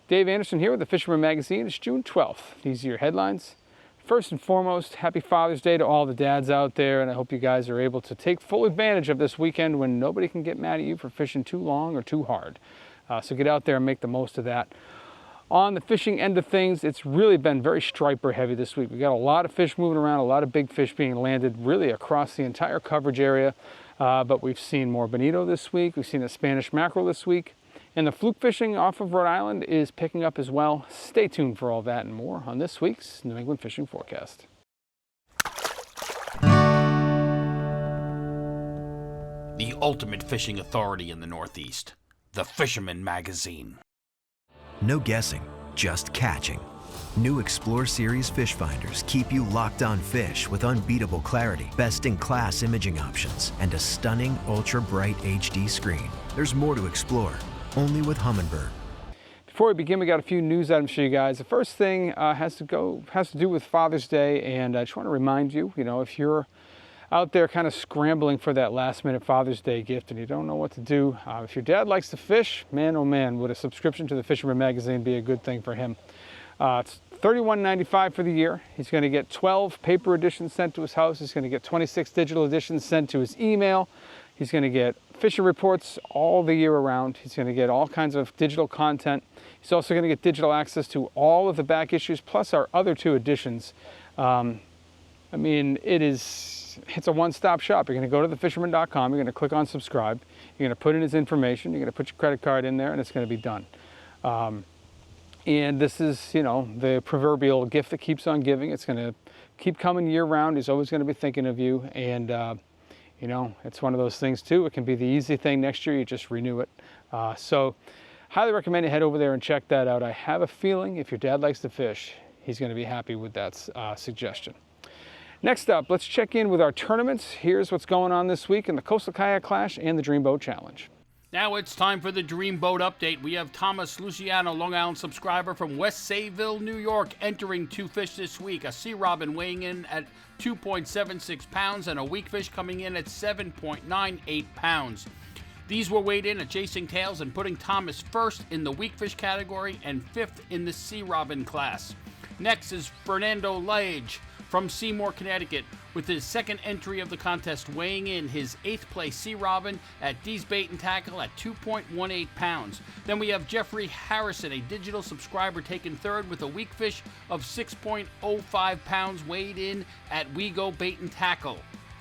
Dave Anderson here with the Fisherman magazine. It's June 12th. These are your headlines. First and foremost, happy Father's Day to all the dads out there, and I hope you guys are able to take full advantage of this weekend when nobody can get mad at you for fishing too long or too hard. So get out there and make the most of that. On the fishing end of things, it's really been very striper heavy this week. We got a lot of fish moving around, a lot of big fish being landed really across the entire coverage area. But we've seen more bonito this week. We've seen a Spanish mackerel this week. And the fluke fishing off of Rhode Island is picking up as well. Stay tuned for all that and more on this week's New England Fishing Forecast. The ultimate fishing authority in the Northeast, the Fisherman magazine. No guessing, just catching. New Explore Series fish finders keep you locked on fish with unbeatable clarity, best-in-class imaging options, and a stunning ultra-bright HD screen. There's more to explore, only with Humminbird. Before we begin, we got a few news items for you guys. The first thing has to do with Father's Day, and I just want to remind you, if you're out there kind of scrambling for that last-minute Father's Day gift and you don't know what to do, if your dad likes to fish, man, oh man, would a subscription to the Fisherman magazine be a good thing for him. It's $31.95 for the year. He's going to get 12 paper editions sent to his house. He's going to get 26 digital editions sent to his email. He's going to get fishing reports all the year around. He's going to get all kinds of digital content. He's also going to get digital access to all of the back issues, plus our other 2 editions. It's a one-stop shop. You're going to go to thefisherman.com. You're going to click on subscribe. You're going to put in his information. You're going to put your credit card in there, and it's going to be done. And this is, the proverbial gift that keeps on giving. It's going to keep coming year-round. He's always going to be thinking of you, and it's one of those things too. It can be the easy thing next year. You just renew it. So highly recommend you head over there and check that out. I have a feeling if your dad likes to fish, he's going to be happy with that suggestion. Next up, let's check in with our tournaments. Here's what's going on this week in the Coastal Kayak Clash and the Dreamboat Challenge. Now it's time for the Dreamboat Update. We have Thomas Luciano, Long Island subscriber from West Sayville, New York, entering 2 fish this week. A sea robin weighing in at 2.76 pounds and a weak fish coming in at 7.98 pounds. These were weighed in at Chasing Tails and putting Thomas first in the weak fish category and 5th in the sea robin class. Next is Fernando Lage from Seymour, Connecticut, with his 2nd entry of the contest, weighing in his 8th place sea robin at D's Bait and Tackle at 2.18 pounds. Then we have Jeffrey Harrison, a digital subscriber, taking 3rd with a weak fish of 6.05 pounds, weighed in at We Go Bait and Tackle.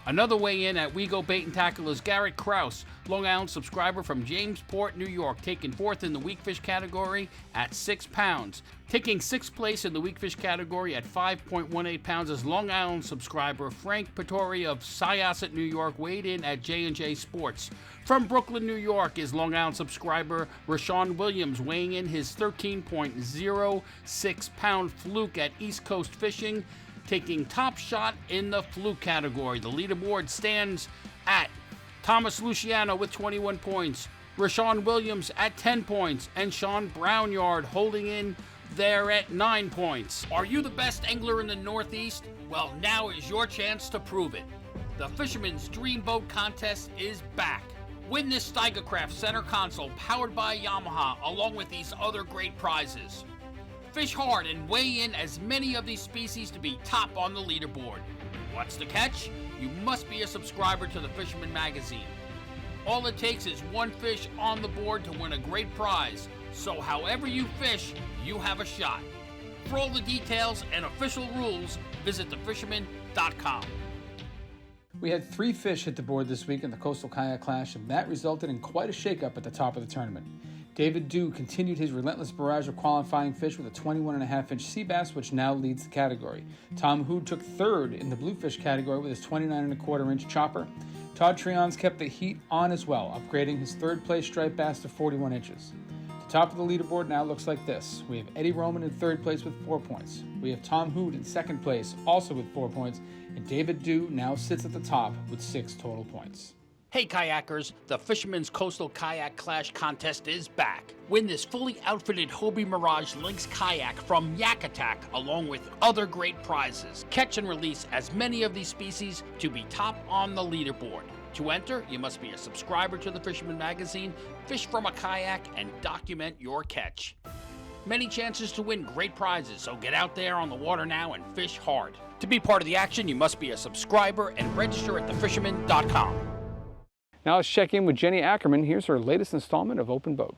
Another weigh-in at We Go Bait and Tackle is Garrett Krause, Long Island subscriber from Jamesport, New York, taking 4th in the weak fish category at 6 pounds. Taking 6th place in the weak fish category at 5.18 pounds is Long Island subscriber Frank Pittori of Syosset, New York, weighed in at J&J Sports. From Brooklyn, New York is Long Island subscriber Rashawn Williams, weighing in his 13.06 pound fluke at East Coast Fishing, taking top shot in the fluke category. The leaderboard stands at Thomas Luciano with 21 points, Rashawn Williams at 10 points, and Sean Brownyard holding in there at 9 points. Are you the best angler in the Northeast? Well, now is your chance to prove it. The Fisherman's Dreamboat Contest is back. Win this Steigercraft center console powered by Yamaha along with these other great prizes. Fish hard and weigh in as many of these species to be top on the leaderboard. What's the catch? You must be a subscriber to the Fisherman magazine. All it takes is 1 fish on the board to win a great prize. So however you fish, you have a shot. For all the details and official rules, visit thefisherman.com. We had 3 fish hit the board this week in the Coastal Kayak Clash, and that resulted in quite a shakeup at the top of the tournament. David Dew continued his relentless barrage of qualifying fish with a 21.5-inch sea bass, which now leads the category. Tom Hood took 3rd in the bluefish category with his 29.25-inch chopper. Todd Treons kept the heat on as well, upgrading his 3rd place striped bass to 41 inches. The top of the leaderboard now looks like this. We have Eddie Roman in 3rd place with 4 points. We have Tom Hood in 2nd place, also with 4 points, and David Dew now sits at the top with 6 total points. Hey kayakers, the Fisherman's Coastal Kayak Clash contest is back. Win this fully outfitted Hobie Mirage Lynx kayak from Yak Attack along with other great prizes. Catch and release as many of these species to be top on the leaderboard. To enter, you must be a subscriber to the Fisherman magazine, fish from a kayak, and document your catch. many chances to win great prizes, so get out there on the water now and fish hard. To be part of the action, you must be a subscriber and register at thefisherman.com. Now let's check in with Jenni Ackerman. Here's her latest installment of Open Boat.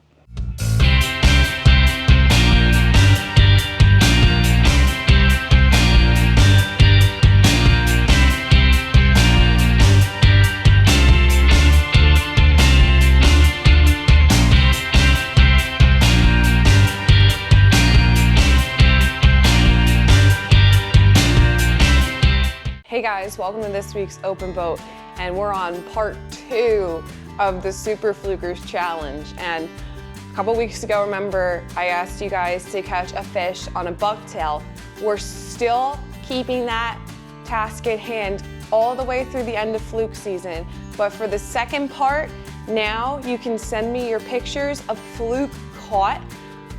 Hey guys, welcome to this week's Open Boat, and we're on part 2 of the Super Flukers Challenge. And a couple weeks ago, remember, I asked you guys to catch a fish on a bucktail. We're still keeping that task at hand all the way through the end of fluke season. But for the second part, now you can send me your pictures of fluke caught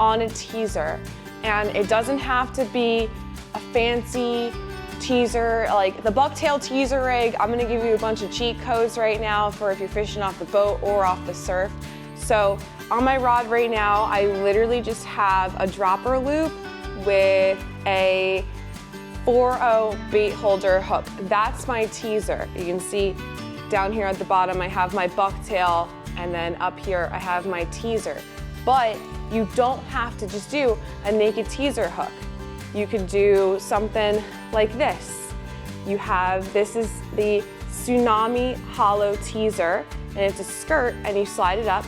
on a teaser. And it doesn't have to be a fancy teaser, like the bucktail teaser rig. I'm gonna give you a bunch of cheat codes right now for if you're fishing off the boat or off the surf. So on my rod right now, I literally just have a dropper loop with a 4.0 bait holder hook. That's my teaser. You can see down here at the bottom, I have my bucktail, and then up here, I have my teaser. But you don't have to just do a naked teaser hook. You could do something like this. This is the Tsunami Hollow Teaser, and it's a skirt, and you slide it up,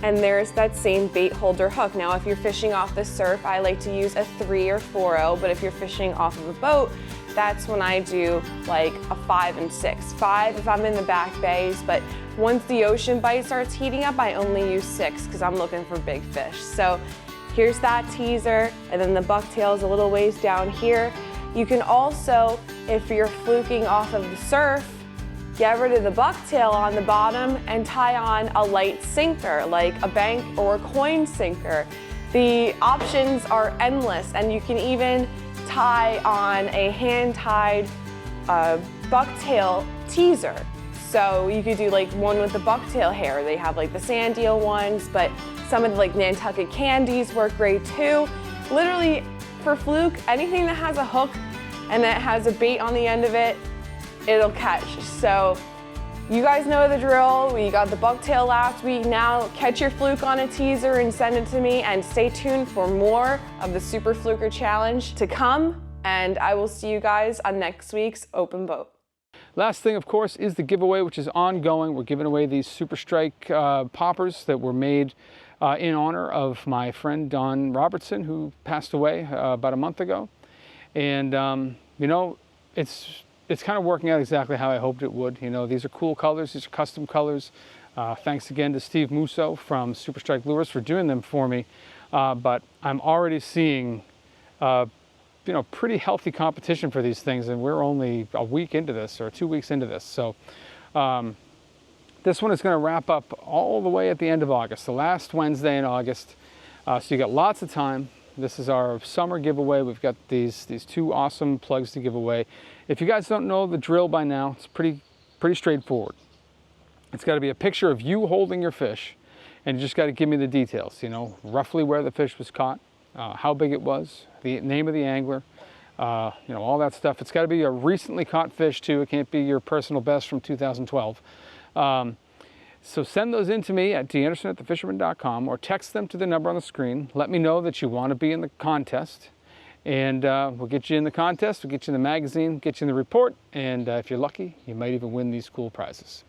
and there's that same bait holder hook. Now, if you're fishing off the surf, I like to use a 3 or 4.0, but if you're fishing off of a boat, that's when I do like a 5 and 6. 5 if I'm in the back bays, but once the ocean bite starts heating up, I only use 6 because I'm looking for big fish. So here's that teaser, and then the bucktail is a little ways down here. You can also, if you're fluking off of the surf, get rid of the bucktail on the bottom and tie on a light sinker, like a bank or a coin sinker. The options are endless, and you can even tie on a hand-tied bucktail teaser. So you could do like one with the bucktail hair. They have like the sand eel ones, but some of the like Nantucket candies work great too. Literally for fluke, anything that has a hook and that has a bait on the end of it, it'll catch. So you guys know the drill. We got the bucktail last week. Now catch your fluke on a teaser and send it to me, and stay tuned for more of the Super Fluker Challenge to come. And I will see you guys on next week's Open Boat. Last thing, of course, is the giveaway, which is ongoing. We're giving away these Super Strike poppers that were made in honor of my friend Don Robertson, who passed away about a month ago. And you know, it's kind of working out exactly how I hoped it would. You know, these are cool colors. These are custom colors. Thanks again to Steve Musso from Super Strike Lures for doing them for me. But I'm already seeing you know, pretty healthy competition for these things, and we're only a week into this, or 2 weeks into this. So this one is going to wrap up all the way at the end of August, the last Wednesday in August. So you got lots of time. This is our summer giveaway. We've got these 2 awesome plugs to give away. If you guys don't know the drill by now, it's pretty straightforward. It's got to be a picture of you holding your fish, and you just got to give me the details. You know, roughly where the fish was caught, how big it was, the name of the angler, you know, all that stuff. It's got to be a recently caught fish too. It can't be your personal best from 2012. So send those in to me at danderson@thefisherman.com, or text them to the number on the screen. Let me know that you want to be in the contest, and we'll get you in the contest, we'll get you in the magazine, get you in the report, and if you're lucky, you might even win these cool prizes.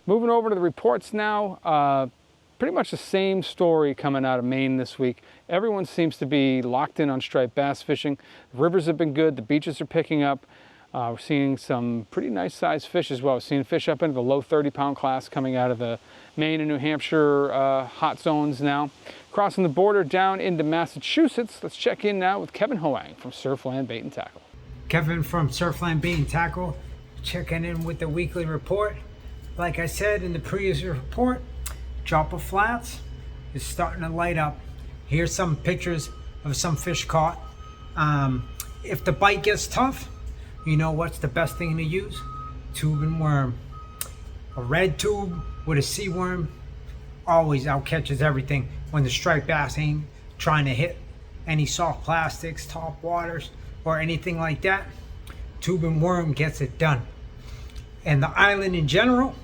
Moving over to the reports now, pretty much the same story coming out of Maine this week. Everyone seems to be locked in on striped bass fishing. The rivers have been good, the beaches are picking up. We're seeing some pretty nice sized fish as well. We're seeing fish up into the low 30-pound class coming out of the Maine and New Hampshire hot zones now. Crossing the border down into Massachusetts, let's check in now with Kevin Huang from Surfland Bait and Tackle. Kevin from Surfland Bait and Tackle, checking in with the weekly report. Like I said in the previous report, Dropper Flats is starting to light up Here's some pictures of some fish caught. If the bite gets tough, you know what's the best thing to use? Tube and worm. A red tube with a sea worm always outcatches everything when the striped bass ain't trying to hit any soft plastics, top waters, or anything like that. Tube and worm gets it done. And the island in general,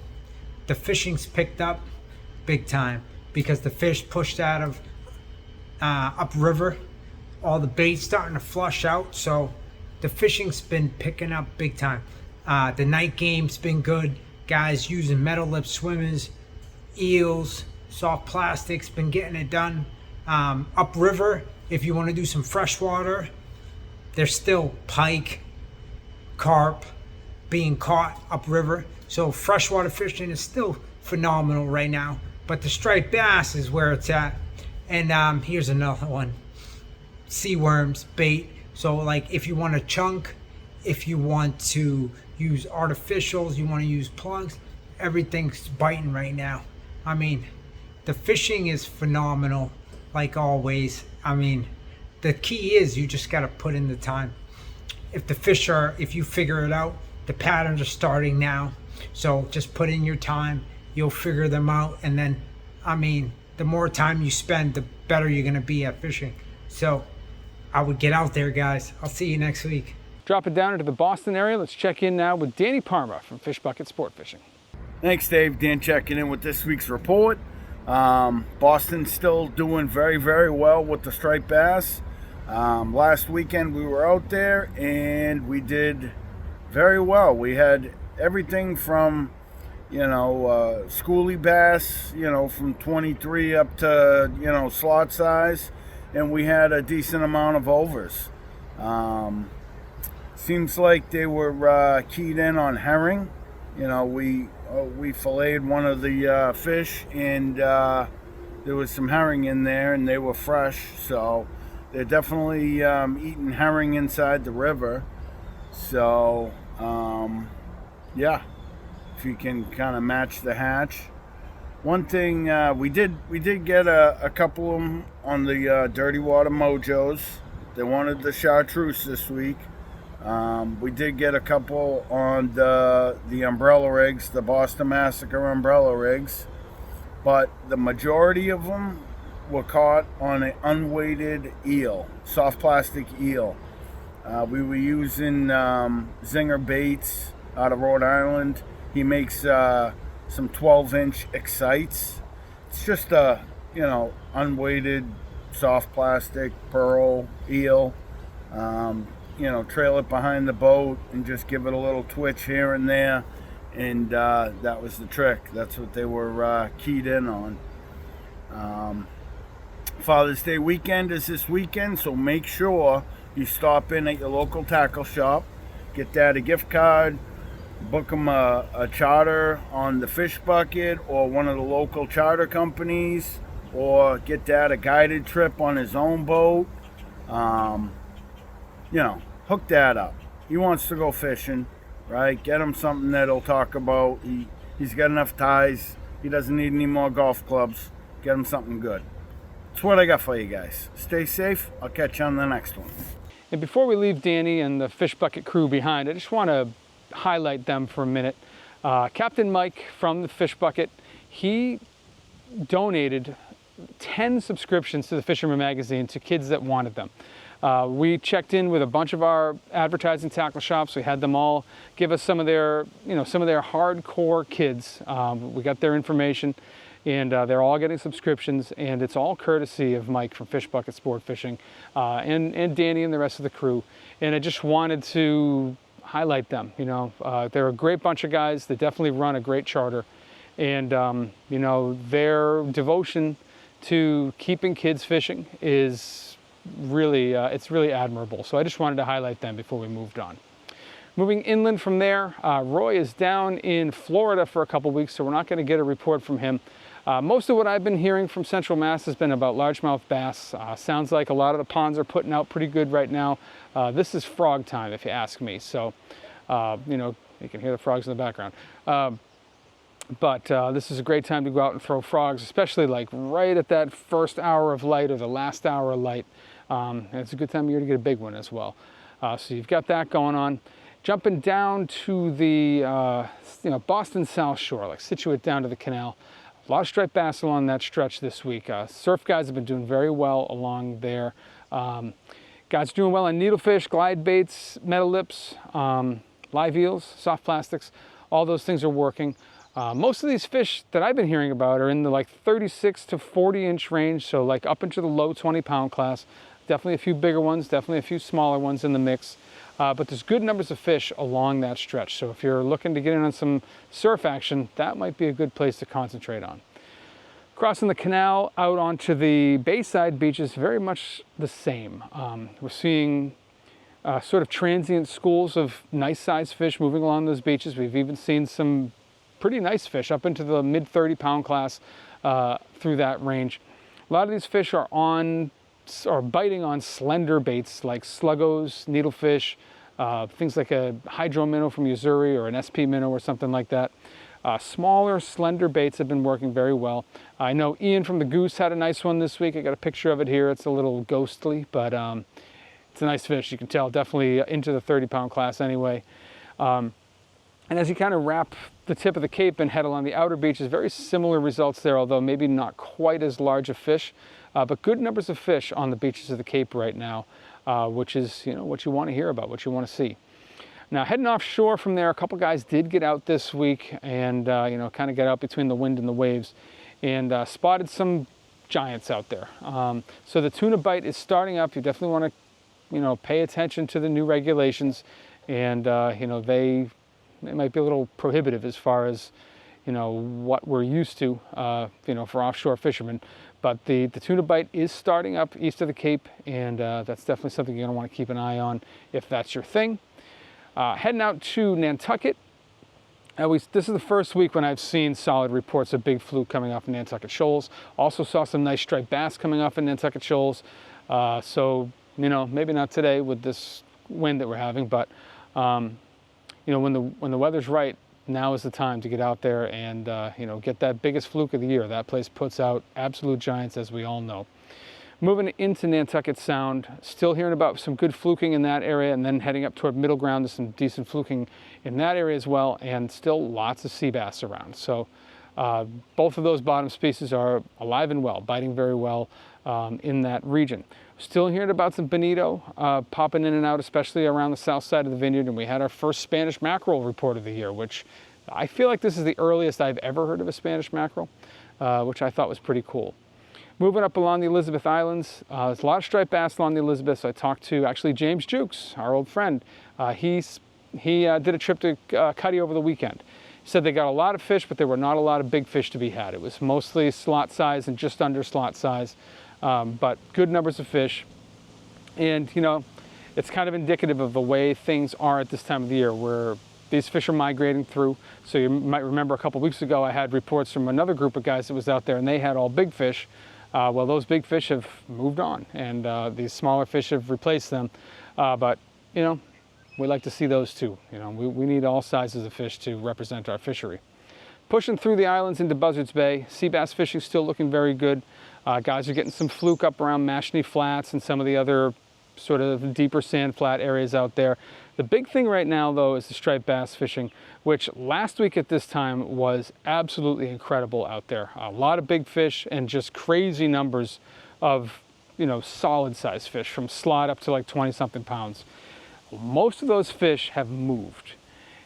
the fishing's picked up big time because the fish pushed out of upriver. All the bait's starting to flush out, so the fishing's been picking up big time. The night game's been good. Guys using metal lip swimmers, eels, soft plastics, been getting it done. Upriver, if you want to do some freshwater, there's still pike, carp being caught upriver. So freshwater fishing is still phenomenal right now. But the striped bass is where it's at. And here's another one. Sea worms, bait. So like if you want to chunk, if you want to use artificials, you want to use plugs, everything's biting right now. I mean, the fishing is phenomenal, like always. I mean, the key is you just got to put in the time. If you figure it out, the patterns are starting now. So just put in your time, you'll figure them out. And then, I mean, the more time you spend, the better you're going to be at fishing. So I would get out there, guys. I'll see you next week. Drop it down into the Boston area. Let's check in now with Danny Parma from Fish Bucket Sport Fishing. Thanks, Dave. Dan checking in with this week's report. Boston's still doing very, very well with the striped bass. Last weekend we were out there and we did very well. We had everything from, schoolie bass, from 23 up to, slot size. And we had a decent amount of overs. Seems like they were keyed in on herring. We filleted one of the fish, and there was some herring in there, and they were fresh. So they're definitely eating herring inside the river. So yeah, if you can kind of match the hatch. One thing we did get a couple of them on the Dirty Water Mojos. They wanted the chartreuse this week. We did get a couple on the umbrella rigs, the Boston Massacre umbrella rigs, but the majority of them were caught on an unweighted eel, soft plastic eel. We were using Zinger baits out of Rhode Island. He makes some 12-inch excites. It's just a unweighted soft plastic pearl eel. Trail it behind the boat and just give it a little twitch here and there, and that was the trick. That's what they were keyed in on. Father's Day weekend is this weekend, so make sure you stop in at your local tackle shop, get Dad a gift card, book him a charter on the Fish Bucket or one of the local charter companies, or get Dad a guided trip on his own boat. Hook Dad up. He wants to go fishing, right? Get him something that he'll talk about. He's got enough ties. He doesn't need any more golf clubs. Get him something good. That's what I got for you guys. Stay safe. I'll catch you on the next one. And before we leave Danny and the Fish Bucket crew behind, I just want to highlight them for a minute. Captain Mike from the Fish Bucket, he donated 10 subscriptions to the Fisherman magazine to kids that wanted them. We checked in with a bunch of our advertising tackle shops. We had them all give us some of their hardcore kids. We got their information, and they're all getting subscriptions, and it's all courtesy of Mike from Fish Bucket Sport Fishing, and Danny and the rest of the crew. And I just wanted to highlight them. They're a great bunch of guys. They definitely run a great charter, and their devotion to keeping kids fishing is really, it's really admirable. So I just wanted to highlight them before we moved on. Moving inland from there, Roy is down in Florida for a couple weeks, so we're not going to get a report from him. Most of what I've been hearing from Central Mass has been about largemouth bass. Sounds like a lot of the ponds are putting out pretty good right now. This is frog time, if you ask me. So, you can hear the frogs in the background. But this is a great time to go out and throw frogs, especially like right at that first hour of light or the last hour of light. And it's a good time of year to get a big one as well. So you've got that going on. Jumping down to the Boston South Shore, like Situate down to the canal. A lot of striped bass along that stretch this week. Surf guys have been doing very well along there. Guys doing well on needlefish, glide baits, metal lips, live eels, soft plastics. All those things are working. Most of these fish that I've been hearing about are in the like 36 to 40 inch range, so like up into the low 20-pound class. Definitely a few bigger ones, definitely a few smaller ones in the mix. But there's good numbers of fish along that stretch. So if you're looking to get in on some surf action, that might be a good place to concentrate on. Crossing the canal out onto the bayside beaches, very much the same. We're seeing sort of transient schools of nice sized fish moving along those beaches. We've even seen some pretty nice fish up into the mid 30-pound class through that range. A lot of these fish are biting on slender baits like sluggos, needlefish, things like a hydro minnow from Missouri or an SP minnow or something like that. Smaller, slender baits have been working very well. I know Ian from the Goose had a nice one this week. I got a picture of it here. It's a little ghostly, but it's a nice fish. You can tell, definitely into the 30-pound class anyway. And as you kind of wrap the tip of the Cape and head along the outer beaches, very similar results there, although maybe not quite as large a fish, but good numbers of fish on the beaches of the Cape right now, which is what you want to hear about, what you want to see. Now heading offshore from there, a couple guys did get out this week and kind of get out between the wind and the waves, and spotted some giants out there. So the tuna bite is starting up. You definitely want to pay attention to the new regulations, and they might be a little prohibitive as far as what we're used to for offshore fishermen. But the tuna bite is starting up east of the Cape, and that's definitely something you're going to want to keep an eye on if that's your thing. Heading out to Nantucket. This is the first week when I've seen solid reports of big fluke coming off in Nantucket shoals. Also saw some nice striped bass coming off in Nantucket shoals. So maybe not today with this wind that we're having, but when the weather's right, now is the time to get out there and get that biggest fluke of the year. That place puts out absolute giants, as we all know. Moving into Nantucket Sound, still hearing about some good fluking in that area, and then heading up toward Middle Ground, there's some decent fluking in that area as well, and still lots of sea bass around. So both of those bottom species are alive and well, biting very well in that region. Still hearing about some bonito popping in and out, especially around the south side of the vineyard, and we had our first Spanish mackerel report of the year, which I feel like this is the earliest I've ever heard of a Spanish mackerel, which I thought was pretty cool. Moving up along the Elizabeth Islands, there's a lot of striped bass along the Elizabeth. So I talked to actually James Jukes, our old friend. He did a trip to Cuddy over the weekend. He said they got a lot of fish, but there were not a lot of big fish to be had. It was mostly slot size and just under slot size, but good numbers of fish. And it's kind of indicative of the way things are at this time of the year, where these fish are migrating through. So you might remember a couple weeks ago I had reports from another group of guys that was out there, and they had all big fish. Well, those big fish have moved on, and these smaller fish have replaced them. But we like to see those too. We need all sizes of fish to represent our fishery. Pushing through the islands into Buzzards Bay, sea bass fishing still looking very good. Guys are getting some fluke up around Mashney Flats and some of the other sort of deeper sand flat areas out there. The big thing right now, though, is the striped bass fishing, which last week at this time was absolutely incredible out there. A lot of big fish and just crazy numbers of, solid size fish from slot up to like 20-something pounds. Most of those fish have moved,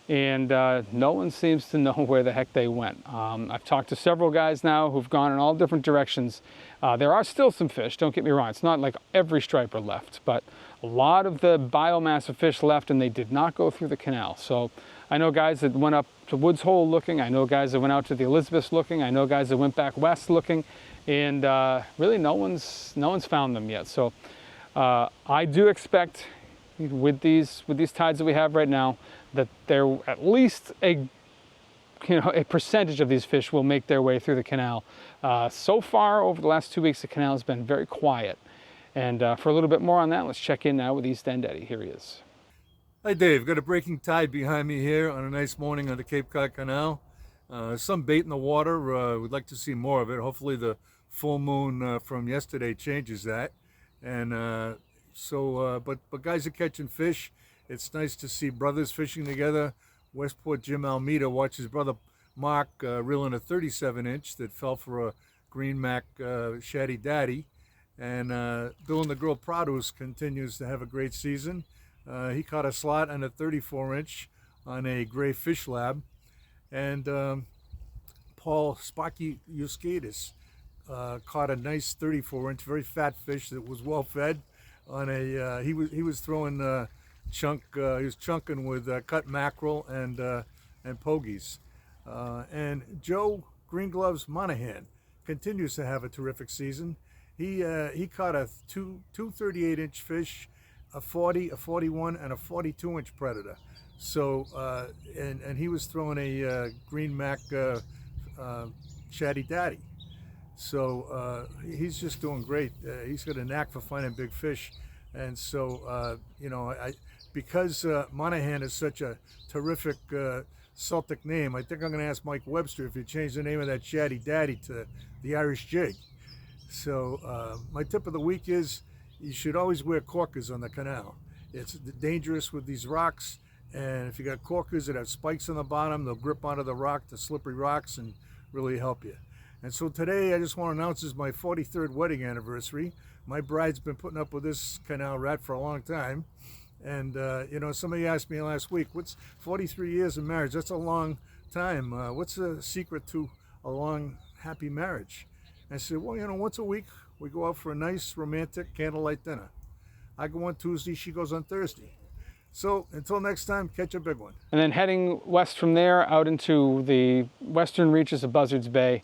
and no one seems to know where the heck they went. I've talked to several guys now who've gone in all different directions. There are still some fish, don't get me wrong. It's not like every striper left, but a lot of the biomass of fish left, and they did not go through the canal. So I know guys that went up to Woods Hole looking. I know guys that went out to the Elizabeths looking. I know guys that went back west looking, and really no one's found them yet. So I do expect with these tides that we have right now that there at least a percentage of these fish will make their way through the canal. So far over the last 2 weeks, the canal has been very quiet. And for a little bit more on that, let's check in now with East End Eddie. Here he is. Hi Dave, got a breaking tide behind me here on a nice morning on the Cape Cod Canal. Some bait in the water. We'd like to see more of it. Hopefully the full moon from yesterday changes that. And but guys are catching fish. It's nice to see brothers fishing together. Westport Jim Almeida watched his brother Mark reeling a 37-inch that fell for a green mac Shaddy Daddy. And Bill and the Girl Produce continues to have a great season. He caught a slot on a 34-inch on a gray fish lab. And Paul Sparky Euskadis caught a nice 34-inch, very fat fish that was well fed on a, he was throwing he was chunking with cut mackerel and pogies. And Joe Green Gloves Monahan continues to have a terrific season. He caught a two 38-inch fish, a 40, a 41, and a 42-inch predator. So and he was throwing a green mac Shaddy Daddy. So he's just doing great. He's got a knack for finding big fish, and so because Monahan is such a terrific Celtic name, I think I'm going to ask Mike Webster if he changed the name of that Shaddy Daddy to the Irish Jig. So my tip of the week is you should always wear corkers on the canal. It's dangerous with these rocks, and if you got corkers that have spikes on the bottom, they'll grip onto the rock, the slippery rocks, and really help you. And so today I just want to announce is my 43rd wedding anniversary. My bride's been putting up with this canal rat for a long time. And somebody asked me last week, what's 43 years of marriage? That's a long time. What's the secret to a long, happy marriage? And I said, well, once a week we go out for a nice romantic candlelight dinner. I go on Tuesday, she goes on Thursday. So until next time, catch a big one. And then heading west from there out into the western reaches of Buzzards Bay.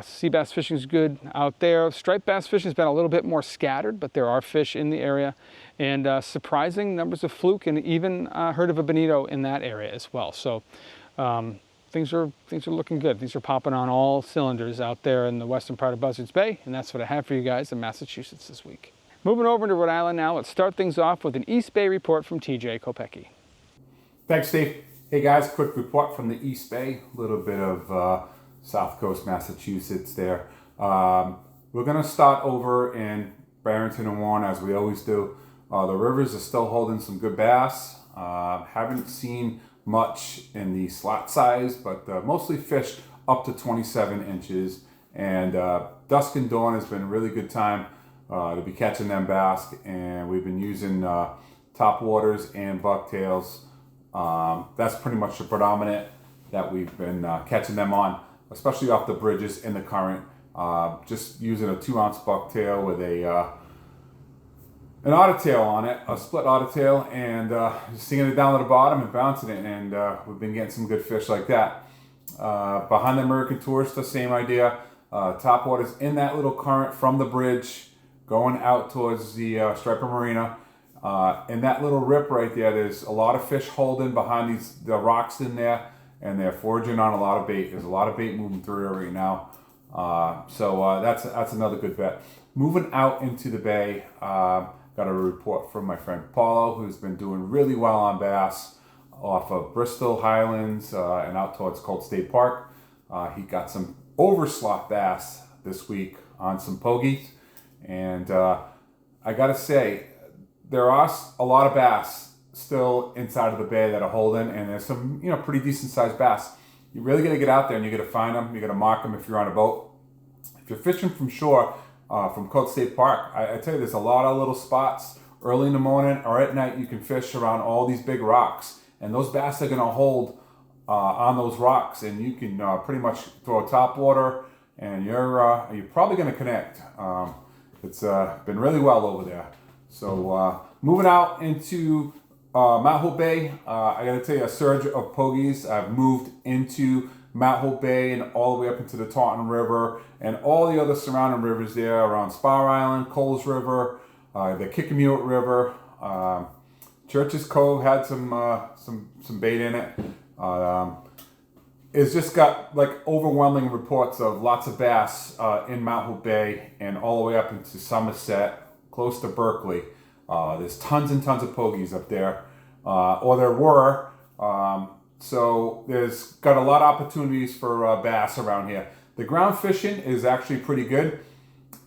Sea bass fishing is good out there. Striped bass fishing has been a little bit more scattered, but there are fish in the area. And surprising numbers of fluke, and even heard of a bonito in that area as well. So things are looking good. Things are popping on all cylinders out there in the western part of Buzzards Bay. And that's what I have for you guys in Massachusetts this week. Moving over to Rhode Island now, let's start things off with an East Bay report from TJ Kopecki. Thanks, Steve. Hey guys, quick report from the East Bay. A little bit of South Coast Massachusetts there. We're going to start over in Barrington and Warren as we always do. The rivers are still holding some good bass. Haven't seen much in the slot size, but mostly fish up to 27 inches. And dusk and dawn has been a really good time to be catching them bass. And we've been using top waters and bucktails. That's pretty much the predominant that we've been catching them on, especially off the bridges in the current. Just using a 2-ounce bucktail with an otter tail on it, a split otter tail, and just singing it down to the bottom and bouncing it, and we've been getting some good fish like that. Behind the American Tourister, same idea. Top waters in that little current from the bridge going out towards the Striper Marina. In that little rip right there, there's a lot of fish holding behind the rocks in there, and they're foraging on a lot of bait. There's a lot of bait moving through right now. So that's another good bet. Moving out into the bay, got a report from my friend Paulo, who's been doing really well on bass off of Bristol Highlands and out towards Colt State Park. He got some overslot bass this week on some pogies. And I gotta say, there are a lot of bass still inside of the bay that are holding, and there's some pretty decent sized bass. You really gotta get out there and you gotta find them. You gotta mark them if you're on a boat. If you're fishing from shore, from Colt State Park, I tell you, there's a lot of little spots early in the morning or at night. You can fish around all these big rocks, and those bass are gonna hold on those rocks, and you can pretty much throw a top water, and you're probably gonna connect. It's been really well over there. So moving out into Mount Hope Bay, I gotta tell you, a surge of pogies. I've moved into Mount Hope Bay and all the way up into the Taunton River and all the other surrounding rivers there around Spar Island, Coles River, the Kickamute River. Church's Cove had some bait in it. It's just got like overwhelming reports of lots of bass in Mount Hope Bay and all the way up into Somerset, close to Berkeley. There's tons and tons of pogies up there, or there were. So there's got a lot of opportunities for bass around here. The ground fishing is actually pretty good.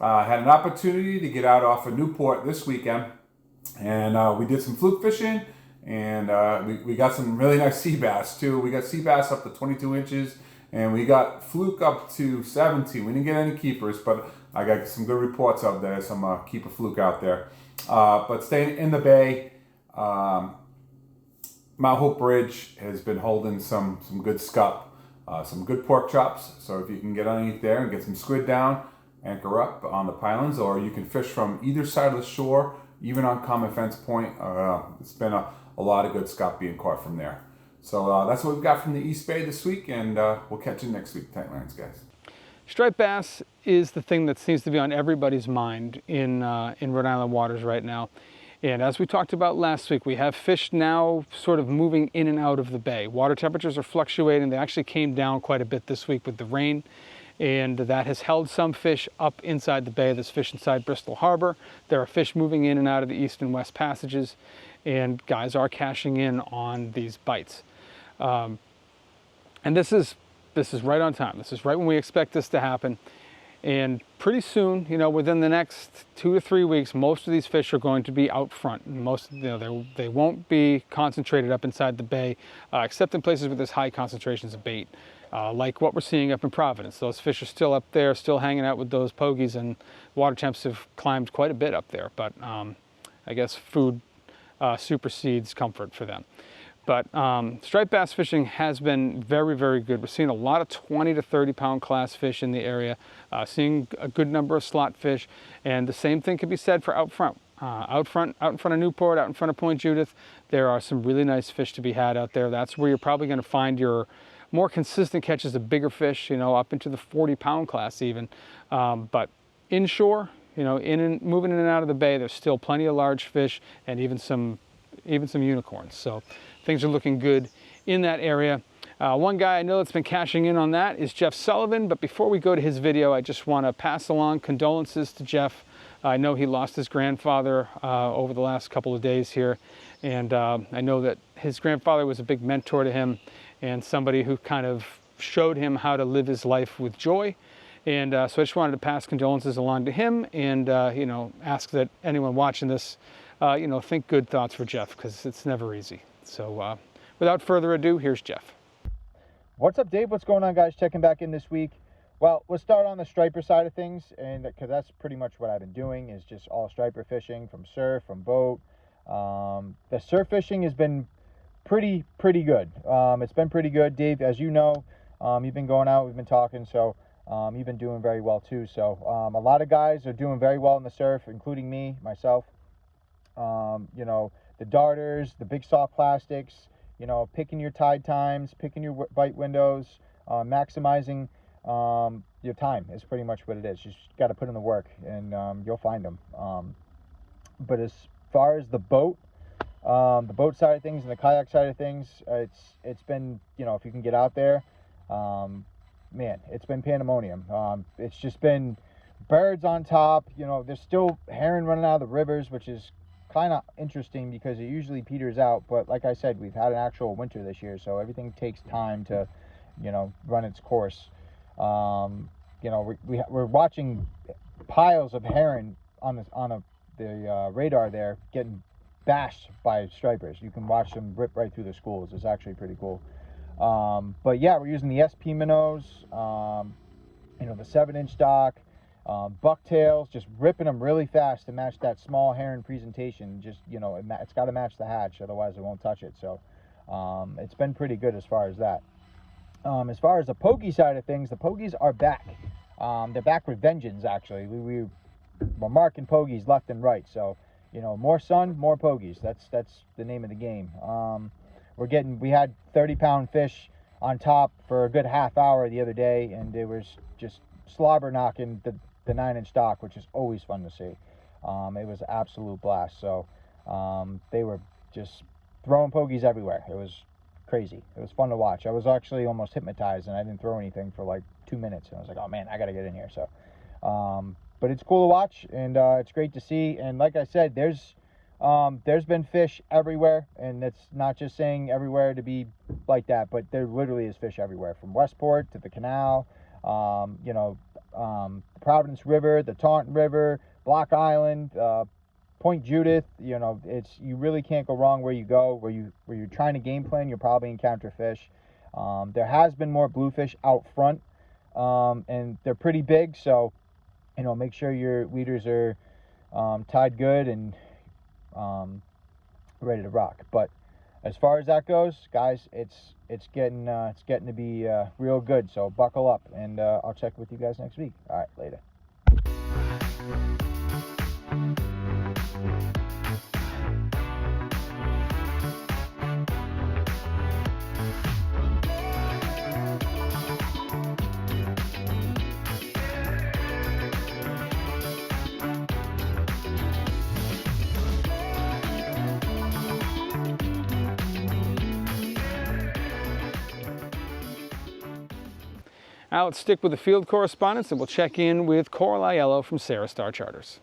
Had an opportunity to get out off of Newport this weekend, and we did some fluke fishing, and we got some really nice sea bass too. We got sea bass up to 22 inches, and we got fluke up to 17. We didn't get any keepers, but I got some good reports out there, some keeper fluke out there. But staying in the bay, Mount Hope Bridge has been holding some good scup, some good pork chops. So if you can get underneath there and get some squid down, anchor up on the pylons, or you can fish from either side of the shore, even on Common Fence Point. It's been a lot of good scup being caught from there. So that's what we've got from the East Bay this week, and we'll catch you next week. Tight lines, guys. Striped bass is the thing that seems to be on everybody's mind in Rhode Island waters right now. And as we talked about last week, we have fish now sort of moving in and out of the bay. Water temperatures are fluctuating. They actually came down quite a bit this week with the rain, and that has held some fish up inside the bay. There's fish inside Bristol Harbor. There are fish moving in and out of the east and west passages, and guys are cashing in on these bites. And this is right on time. This is right when we expect this to happen. And pretty soon, you know, within the next 2 to 3 weeks, most of these fish are going to be out front. And most, you know, they won't be concentrated up inside the bay, except in places where there's high concentrations of bait, like what we're seeing up in Providence. Those fish are still up there, still hanging out with those pogies, and water temps have climbed quite a bit up there. But I guess food supersedes comfort for them. But striped bass fishing has been very, very good. We're seeing a lot of 20 to 30 pound class fish in the area, seeing a good number of slot fish, and the same thing can be said for out front. Out in front of Newport, out in front of Point Judith, there are some really nice fish to be had out there. That's where you're probably going to find your more consistent catches of bigger fish, you know, up into the 40 pound class even. But inshore, you know, moving in and out of the bay, there's still plenty of large fish and even some unicorns. So things are looking good in that area. One guy I know that's been cashing in on that is Jeff Sullivan, but before we go to his video, I just want to pass along condolences to Jeff. I know he lost his grandfather over the last couple of days here, and I know that his grandfather was a big mentor to him and somebody who kind of showed him how to live his life with joy. And so I just wanted to pass condolences along to him, and you know, ask that anyone watching this, you know, think good thoughts for Jeff, because it's never easy. So without further ado, here's Jeff. What's up, Dave? What's going on, guys? Checking back in this week. Well, we'll start on the striper side of things, and because that's pretty much what I've been doing, is just all striper fishing, from surf, from boat. The surf fishing has been pretty good. It's been pretty good, Dave. As you know, you've been going out, we've been talking, so you've been doing very well too. So a lot of guys are doing very well in the surf, including me, myself. You know, the darters, the big soft plastics, you know, picking your tide times, picking your bite windows, maximizing your time is pretty much what it is. You just got to put in the work, and you'll find them. But as far as the boat side of things and the kayak side of things, it's been, you know, if you can get out there, man, it's been pandemonium. It's just been birds on top. You know, there's still herring running out of the rivers, which is kind of interesting because it usually peters out. But like I said, we've had an actual winter this year, so everything takes time to, you know, run its course. You know, we're watching piles of herring on the radar there getting bashed by stripers. You can watch them rip right through the schools. It's actually pretty cool. But yeah, we're using the SP minnows, you know, the 7-inch stock, bucktails, just ripping them really fast to match that small herring presentation. Just, you know, it's got to match the hatch, otherwise it won't touch it. So it's been pretty good as far as that. As far as the pogie side of things, the pogies are back. They're back with vengeance, actually. We're marking pogies left and right. So, you know, more sun, more pogies. That's the name of the game. We had 30-pound fish on top for a good half hour the other day, and it was just slobber knocking the 9-inch stock, which is always fun to see. It was an absolute blast. So they were just throwing pogies everywhere. It was crazy. It was fun to watch. I was actually almost hypnotized, and I didn't throw anything for like 2 minutes, and I was like, oh man, I gotta get in here. So but it's cool to watch, and it's great to see. And like I said, there's There's been fish everywhere, and it's not just saying everywhere to be like that, but there literally is fish everywhere, from Westport to the canal, Providence River, the Taunton River, Block Island, Point Judith. You really can't go wrong where you go. Where you're trying to game plan, you'll probably encounter fish. There has been more bluefish out front, and they're pretty big, so make sure your leaders are tied good and ready to rock. But as far as that goes, guys, it's getting to be real good. So buckle up, and I'll check with you guys next week. All right, later. Now let's stick with the field correspondence, and we'll check in with Coral Aiello from Sara Star Charters.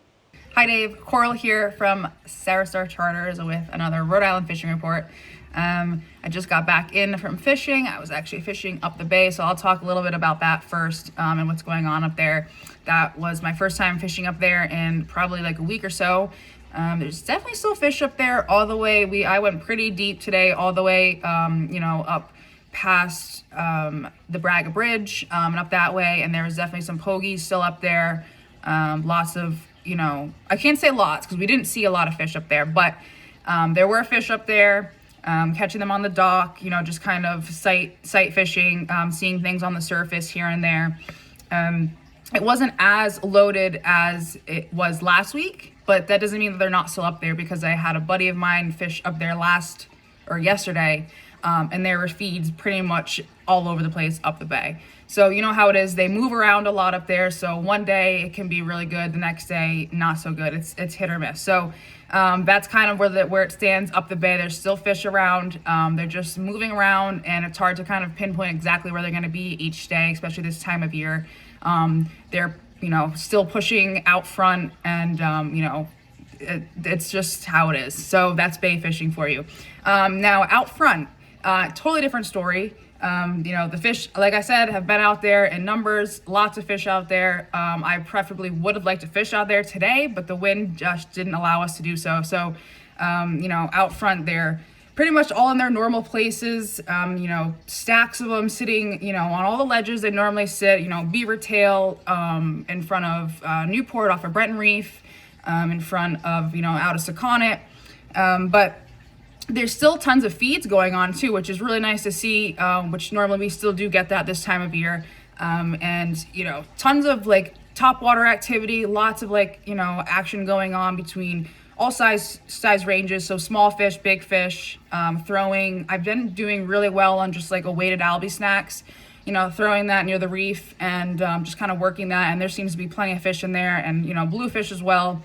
Hi Dave, Coral here from Sara Star Charters with another Rhode Island fishing report. I just got back in from fishing. I was actually fishing up the bay, so I'll talk a little bit about that first and what's going on up there. That was my first time fishing up there in probably like a week or so. There's definitely still fish up there all the way. I went pretty deep today, all the way, up past the Braga Bridge and up that way, and there was definitely some pogies still up there. Lots of, I can't say lots because we didn't see a lot of fish up there, but there were fish up there, catching them on the dock, just kind of sight fishing, seeing things on the surface here and there. It wasn't as loaded as it was last week, but that doesn't mean that they're not still up there, because I had a buddy of mine fish up there yesterday, and there were feeds pretty much all over the place up the bay. So you know how it is, they move around a lot up there, so one day it can be really good, the next day not so good. It's hit or miss. So that's kind of where it stands up the bay. There's still fish around, they're just moving around, and it's hard to kind of pinpoint exactly where they're going to be each day, especially this time of year. They're still pushing out front, and it's just how it is. So that's bay fishing for you. Now out front, totally different story. The fish, like I said, have been out there in numbers, lots of fish out there. I preferably would have liked to fish out there today, but the wind just didn't allow us to do so. So, out front, they're pretty much all in their normal places, stacks of them sitting, on all the ledges they normally sit, Beaver Tail, in front of Newport off of Brenton Reef, in front of, out of Saconnet. But there's still tons of feeds going on too, which is really nice to see, which normally we still do get that this time of year. And tons of like topwater activity, lots of action going on between all size ranges. So small fish, big fish, throwing. I've been doing really well on just like a weighted albie snacks, throwing that near the reef and just kind of working that. And there seems to be plenty of fish in there, and bluefish as well.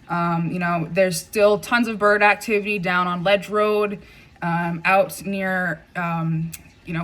There's still tons of bird activity down on Ledge Road, out near,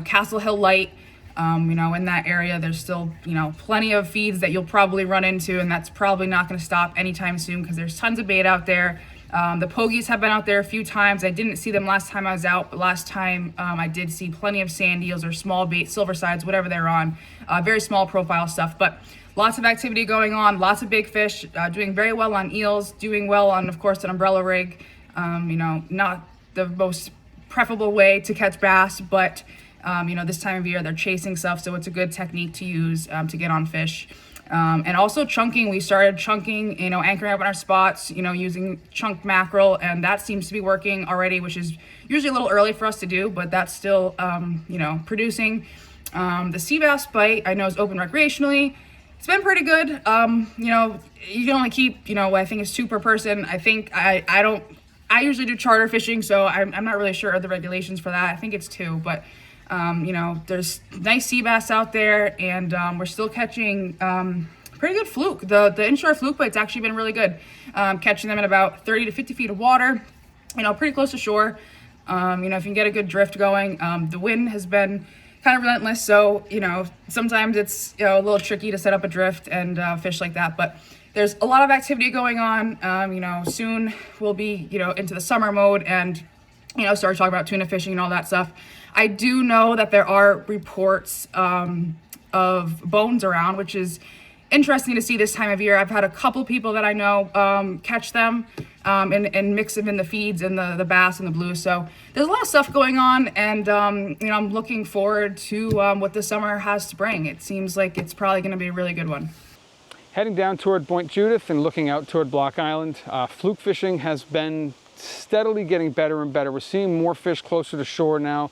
Castle Hill Light, in that area. There's still, plenty of feeds that you'll probably run into, and that's probably not going to stop anytime soon because there's tons of bait out there. The pogies have been out there a few times. I didn't see them last time I was out, but last time I did see plenty of sand eels or small bait, silver sides, whatever they're on, very small profile stuff. But lots of activity going on, lots of big fish, doing very well on eels, doing well on, of course, an umbrella rig. Not the most preferable way to catch bass, but, this time of year they're chasing stuff, so it's a good technique to use to get on fish. And also chunking, we started chunking, anchoring up in our spots, using chunked mackerel, and that seems to be working already, which is usually a little early for us to do, but that's still, producing. The sea bass bite, I know, is open recreationally. It's been pretty good. You can only keep, I think it's 2 per person. I think I usually do charter fishing, so I'm not really sure of the regulations for that. I think it's 2, but, there's nice sea bass out there, and we're still catching pretty good fluke. The inshore fluke bite's actually been really good. Catching them in about 30 to 50 feet of water, pretty close to shore. If you can get a good drift going. The wind has been kind of relentless, so sometimes it's a little tricky to set up a drift and fish like that, but there's a lot of activity going on. Soon we'll be, into the summer mode and, start talking about tuna fishing and all that stuff. I do know that there are reports of bones around, which is interesting to see this time of year. I've had a couple people that I know catch them and mix them in the feeds and the bass and the blue. So there's a lot of stuff going on, and I'm looking forward to what the summer has to bring. It seems like it's probably going to be a really good one. Heading down toward Point Judith and looking out toward Block Island, fluke fishing has been steadily getting better and better. We're seeing more fish closer to shore now.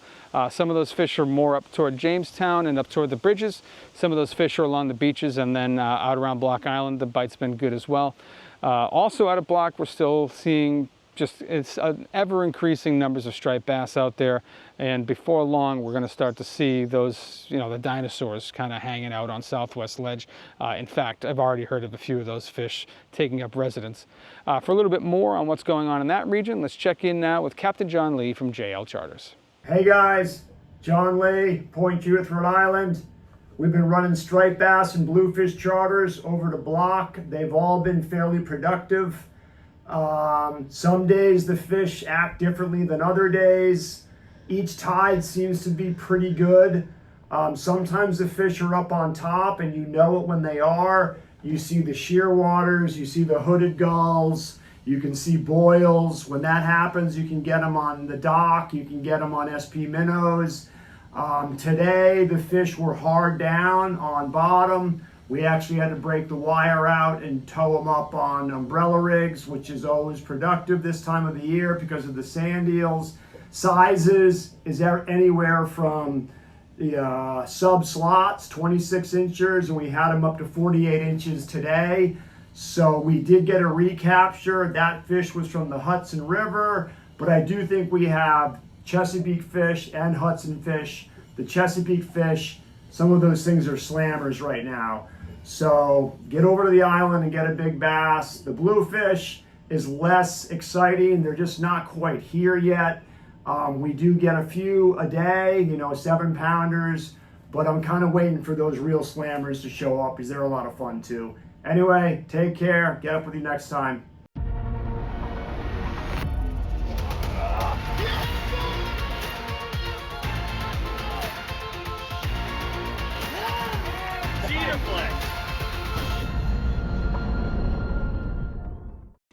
Some of those fish are more up toward Jamestown and up toward the bridges. Some of those fish are along the beaches, and then out around Block Island, the bite's been good as well. Also out of Block, we're still seeing it's ever increasing numbers of striped bass out there, and before long we're going to start to see those, the dinosaurs kind of hanging out on Southwest Ledge. In fact, I've already heard of a few of those fish taking up residence. For a little bit more on what's going on in that region, let's check in now with Captain John Lee from JL Charters. Hey guys, John Lee, Point Judith, Rhode Island. We've been running striped bass and bluefish charters over to Block. They've all been fairly productive. Some days the fish act differently than other days. Each tide seems to be pretty good. Sometimes the fish are up on top and you know it when they are. You see the shearwaters, you see the hooded gulls, you can see boils. When that happens, you can get them on the dock, you can get them on SP minnows. Today the fish were hard down on bottom. We actually had to break the wire out and tow them up on umbrella rigs, which is always productive this time of the year because of the sand eels. Sizes is anywhere from the sub slots, 26 inches, and we had them up to 48 inches today. So we did get a recapture. That fish was from the Hudson River, but I do think we have Chesapeake fish and Hudson fish. The Chesapeake fish, some of those things are slammers right now. So get over to the island and get a big bass. The bluefish is less exciting. They're just not quite here yet. We do get a few a day, 7-pounders, but I'm kind of waiting for those real slammers to show up because they're a lot of fun too. Anyway, take care. Get up with you next time.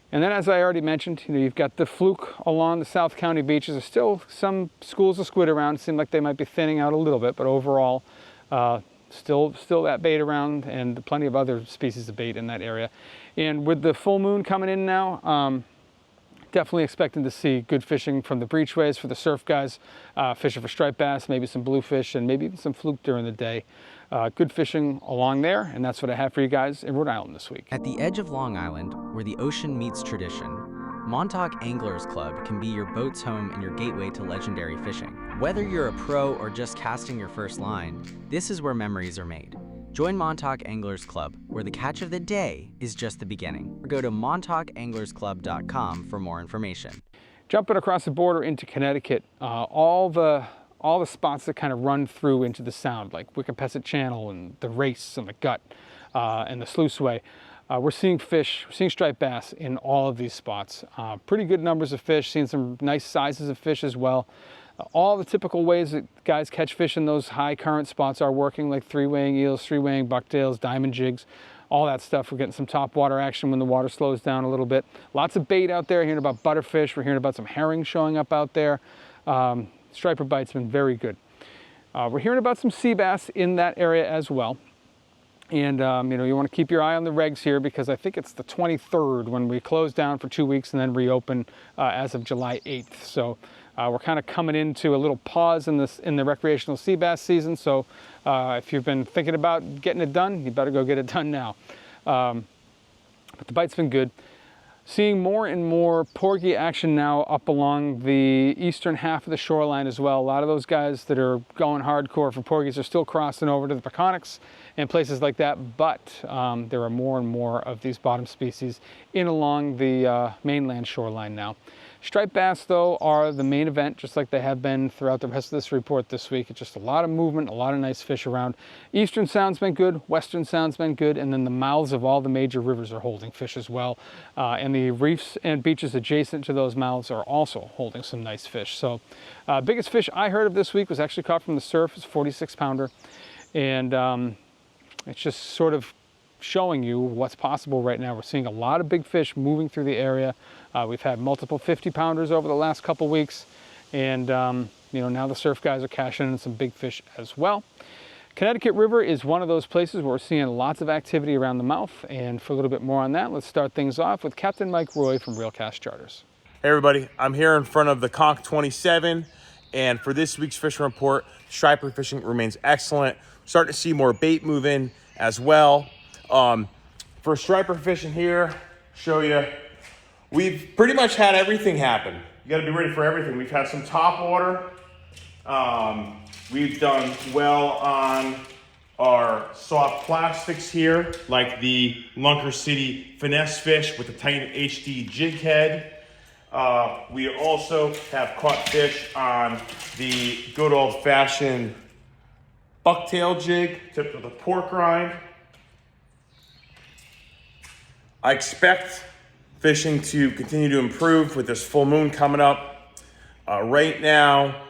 And then, as I already mentioned, you've got the fluke along the South County beaches. There's still some schools of squid around. It seems like they might be thinning out a little bit, but overall, still that bait around, and plenty of other species of bait in that area. And with the full moon coming in now, definitely expecting to see good fishing from the breachways for the surf guys, fishing for striped bass, maybe some bluefish, and maybe even some fluke during the day. Good fishing along there, and that's what I have for you guys in Rhode Island this week. At the edge of Long Island, where the ocean meets tradition, Montauk Anglers Club can be your boat's home and your gateway to legendary fishing. Whether you're a pro or just casting your first line, this is where memories are made. Join Montauk Anglers Club, where the catch of the day is just the beginning. Or go to montaukanglersclub.com for more information. Jumping across the border into Connecticut, all the spots that kind of run through into the Sound, like Wickapesset Channel and the Race and the Gut and the Sluiceway, we're seeing fish, we're seeing striped bass in all of these spots. Pretty good numbers of fish, seeing some nice sizes of fish as well. All the typical ways that guys catch fish in those high current spots are working, like 3-weighing eels, 3-weighing bucktails, diamond jigs, all that stuff. We're getting some top water action when the water slows down a little bit. Lots of bait out there. Hearing about butterfish. We're hearing about some herring showing up out there. Striper bite's been very good. We're hearing about some sea bass in that area as well. And you want to keep your eye on the regs here, because I think it's the 23rd when we close down for 2 weeks and then reopen as of July 8th. So we're kind of coming into a little pause in the recreational sea bass season. So if you've been thinking about getting it done, you better go get it done now. But the bite's been good. Seeing more and more porgy action now up along the eastern half of the shoreline as well. A lot of those guys that are going hardcore for porgies are still crossing over to the Peconics and places like that, but there are more and more of these bottom species in along the mainland shoreline now. Striped bass, though, are the main event, just like they have been throughout the rest of this report this week. It's just a lot of movement, a lot of nice fish around. Eastern Sound's been good, Western Sound's been good, and then the mouths of all the major rivers are holding fish as well. And the reefs and beaches adjacent to those mouths are also holding some nice fish. So biggest fish I heard of this week was actually caught from the surf. It's a 46-pounder. And it's just sort of showing you what's possible right now. We're seeing a lot of big fish moving through the area. We've had multiple 50-pounders over the last couple weeks, and you know, now the surf guys are cashing in some big fish as well. Connecticut River is one of those places where we're seeing lots of activity around the mouth, and for a little bit more on that, let's start things off with Captain Mike Roy from Reelcast Charters. Hey everybody, I'm here in front of the Conch 27, and for this week's fishing report, striper fishing remains excellent. Starting to see more bait move in as well. For striper fishing here, show you, we've pretty much had everything happen. You gotta be ready for everything. We've had some top water. We've done well on our soft plastics here, like the Lunker City Finesse Fish with the Titan HD jig head. We also have caught fish on the good old fashioned bucktail jig tipped with a pork rind. I expect fishing to continue to improve with this full moon coming up. Right now,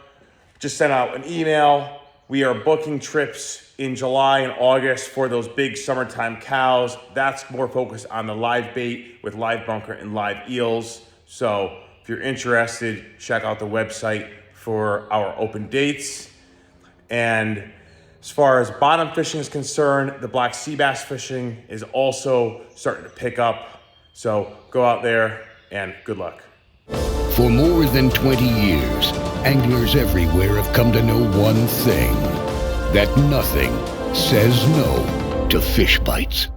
just sent out an email. We are booking trips in July and August for those big summertime cows. That's more focused on the live bait with live bunker and live eels. So if you're interested, check out the website for our open dates. And as far as bottom fishing is concerned, the black sea bass fishing is also starting to pick up. So go out there and good luck. For more than 20 years, anglers everywhere have come to know one thing, that nothing says no to fish bites.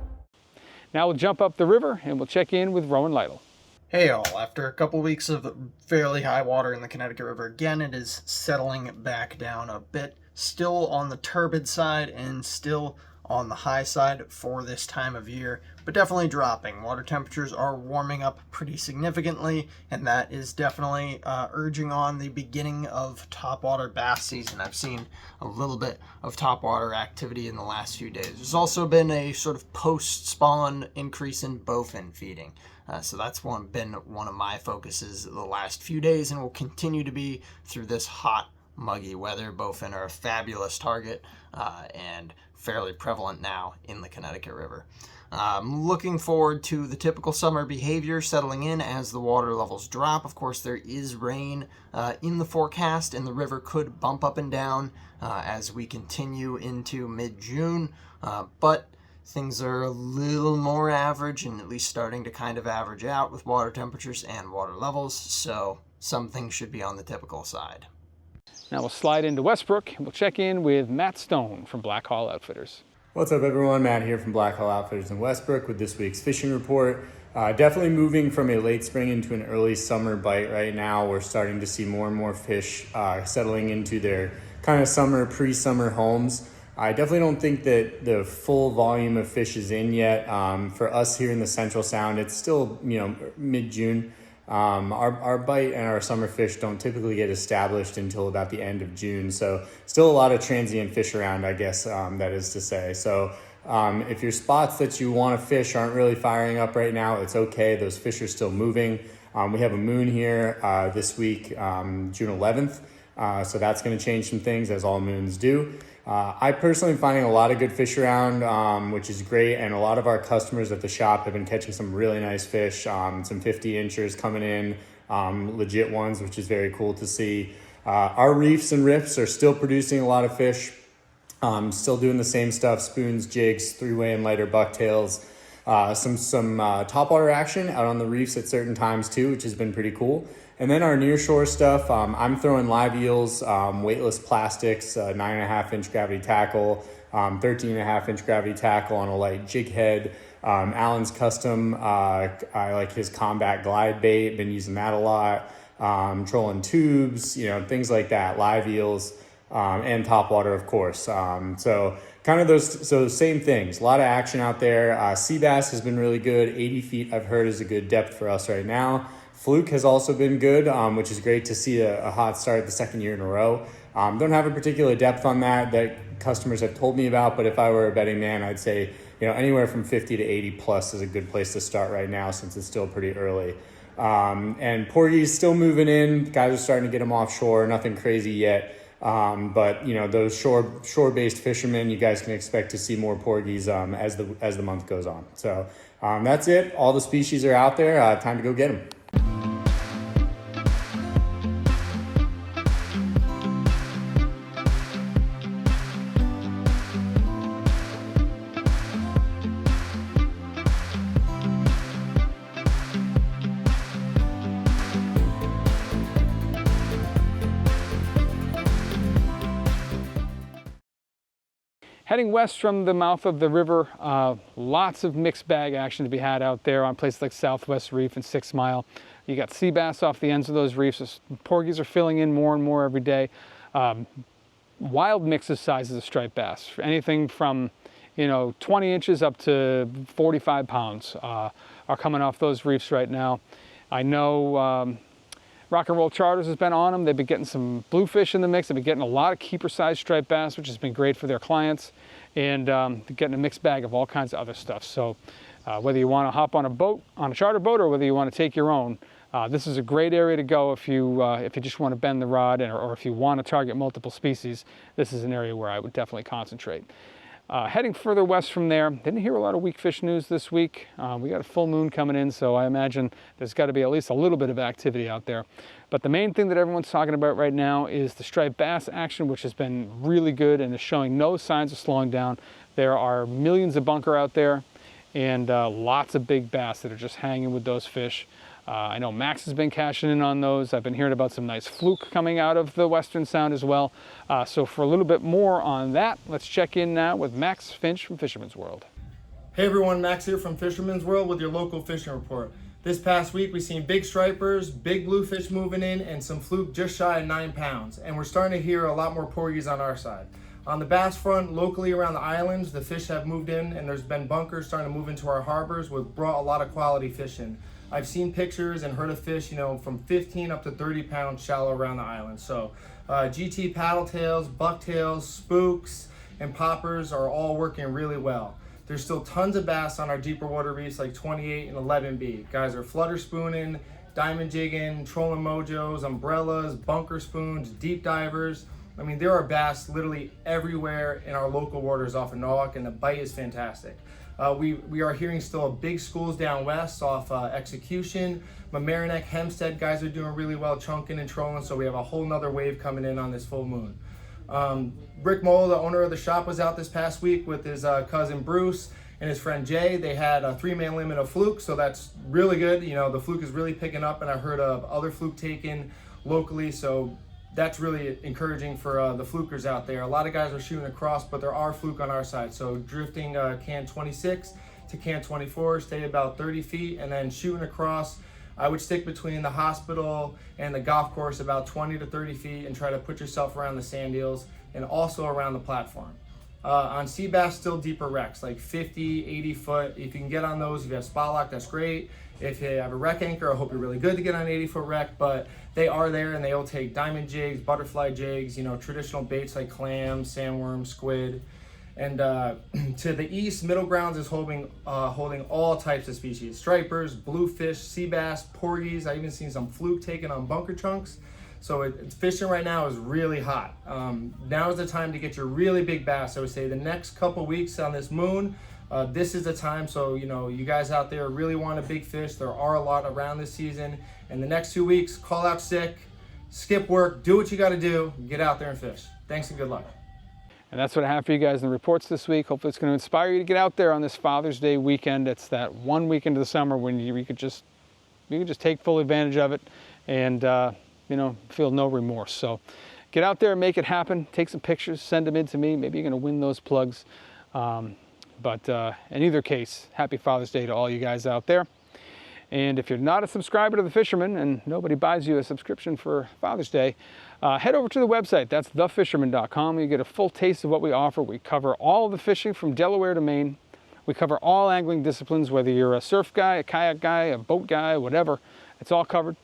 Now we'll jump up the river and we'll check in with Rowan Lytle. Hey all, after a couple weeks of fairly high water in the Connecticut River, again it is settling back down a bit. Still on the turbid side and still on the high side for this time of year, but definitely dropping. Water temperatures are warming up pretty significantly, and that is definitely urging on the beginning of topwater bass season. I've seen a little bit of topwater activity in the last few days. There's also been a sort of post-spawn increase in bowfin feeding. So that's been one of my focuses the last few days and will continue to be through this hot, muggy weather. Bowfin are a fabulous target and fairly prevalent now in the Connecticut River. Looking forward to the typical summer behavior settling in as the water levels drop. Of course, there is rain in the forecast, and the river could bump up and down as we continue into mid-June, but things are a little more average and at least starting to kind of average out with water temperatures and water levels, so some things should be on the typical side. Now we'll slide into Westbrook and we'll check in with Matt Stone from Black Hall Outfitters. What's up everyone, Matt here from Black Hall Outfitters in Westbrook with this week's fishing report. Definitely moving from a late spring into an early summer bite right now. We're starting to see more and more fish settling into their kind of summer, pre-summer homes. I definitely don't think that the full volume of fish is in yet. For us here in the Central Sound, it's still, mid-June. Our bite and our summer fish don't typically get established until about the end of June. So still a lot of transient fish around, I guess, that is to say. So if your spots that you want to fish aren't really firing up right now, it's okay. Those fish are still moving. We have a moon here this week, June 11th. So that's going to change some things, as all moons do. I personally am finding a lot of good fish around, which is great, and a lot of our customers at the shop have been catching some really nice fish, some 50-inchers coming in, legit ones, which is very cool to see. Our reefs and riffs are still producing a lot of fish, still doing the same stuff, spoons, jigs, three-way and lighter bucktails, some topwater action out on the reefs at certain times too, which has been pretty cool. And then our nearshore stuff, I'm throwing live eels, weightless plastics, 9.5-inch gravity tackle, 13.5-inch gravity tackle on a light jig head. Alan's custom, I like his combat glide bait, been using that a lot. Trolling tubes, things like that, live eels, and topwater, of course. So kind of those same things, a lot of action out there. Sea bass has been really good. 80 feet I've heard is a good depth for us right now. Fluke has also been good, which is great to see a hot start the second year in a row. Don't have a particular depth on that customers have told me about, but if I were a betting man, I'd say, anywhere from 50 to 80 plus is a good place to start right now since it's still pretty early. And porgies still moving in. Guys are starting to get them offshore. Nothing crazy yet. But those shore-based fishermen, you guys can expect to see more porgies as the month goes on. So that's it. All the species are out there. Time to go get them. Heading west from the mouth of the river, lots of mixed bag action to be had out there on places like Southwest Reef and 6 Mile. You got sea bass off the ends of those reefs. Porgies are filling in more and more every day. Wild mix of sizes of striped bass, anything from 20 inches up to 45 pounds are coming off those reefs right now. I know Rock and Roll Charters has been on them. They've been getting some bluefish in the mix. They've been getting a lot of keeper-sized striped bass, which has been great for their clients, and getting a mixed bag of all kinds of other stuff. So whether you want to hop on a boat, on a charter boat, or whether you want to take your own, this is a great area to go if you just want to bend the rod, or if you want to target multiple species. This is an area where I would definitely concentrate. Heading further west from there, didn't hear a lot of weak fish news this week. We got a full moon coming in, so I imagine there's got to be at least a little bit of activity out there. But the main thing that everyone's talking about right now is the striped bass action, which has been really good and is showing no signs of slowing down. There are millions of bunker out there, and lots of big bass that are just hanging with those fish. I know Max has been cashing in on those. I've been hearing about some nice fluke coming out of the Western Sound as well. So for a little bit more on that, let's check in now with Max Finch from Fisherman's World. Hey everyone, Max here from Fisherman's World with your local fishing report. This past week we've seen big stripers, big bluefish moving in, and some fluke just shy of 9 pounds. And we're starting to hear a lot more porgies on our side. On the bass front, locally around the islands, the fish have moved in, and there's been bunkers starting to move into our harbors, which brought a lot of quality fish in. I've seen pictures and heard of fish, from 15 up to 30 pounds shallow around the island. So GT paddle tails, bucktails, spooks, and poppers are all working really well. There's still tons of bass on our deeper water reefs like 28 and 11B. Guys are flutter spooning, diamond jigging, trolling mojos, umbrellas, bunker spoons, deep divers. I mean, there are bass literally everywhere in our local waters off of Norwalk, and the bite is fantastic. We are hearing still big schools down west off Execution, Mamaroneck, Hempstead. Guys are doing really well chunking and trolling, so we have a whole nother wave coming in on this full moon. Rick Mole, the owner of the shop, was out this past week with his cousin Bruce and his friend Jay. They had a 3-man limit of fluke, so that's really good. The fluke is really picking up, and I heard of other fluke taken locally, so that's really encouraging for the flukers out there. A lot of guys are shooting across, but there are fluke on our side. So drifting can 26 to can 24, stay about 30 feet, and then shooting across, I would stick between the hospital and the golf course about 20 to 30 feet and try to put yourself around the sand eels and also around the platform. On sea bass, still deeper wrecks, like 50, 80 foot. If you can get on those, if you have spot lock, that's great. If you have a wreck anchor, I hope you're really good to get on an 80-foot wreck, but they are there, and they'll take diamond jigs, butterfly jigs, traditional baits like clams, sandworms, squid. And to the east, Middle Grounds is holding all types of species: stripers, bluefish, sea bass, porgies. I even seen some fluke taken on bunker chunks. So fishing right now is really hot. Now is the time to get your really big bass. I would say the next couple weeks on this moon, this is the time. So you guys out there really want a big fish. There are a lot around this season. And the next 2 weeks, call out sick, skip work, do what you got to do, get out there and fish. Thanks and good luck. And that's what I have for you guys in the reports this week. Hopefully it's going to inspire you to get out there on this Father's Day weekend. It's that one weekend of the summer when you could just take full advantage of it and feel no remorse. So get out there and make it happen. Take some pictures, send them in to me. Maybe you're going to win those plugs. But in either case, happy Father's Day to all you guys out there. And if you're not a subscriber to The Fisherman and nobody buys you a subscription for Father's Day, head over to the website. That's thefisherman.com. You get a full taste of what we offer. We cover all of the fishing from Delaware to Maine. We cover all angling disciplines, whether you're a surf guy, a kayak guy, a boat guy, whatever. It's all covered.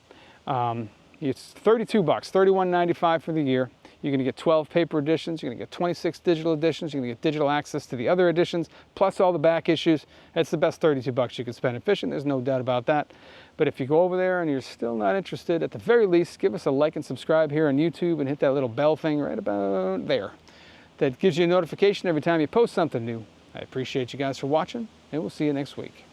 It's $32, $31.95 for the year. You're going to get 12 paper editions. You're going to get 26 digital editions. You're going to get digital access to the other editions, plus all the back issues. That's the best $32 you can spend in fishing. There's no doubt about that. But if you go over there and you're still not interested, at the very least, give us a like and subscribe here on YouTube and hit that little bell thing right about there. That gives you a notification every time you post something new. I appreciate you guys for watching, and we'll see you next week.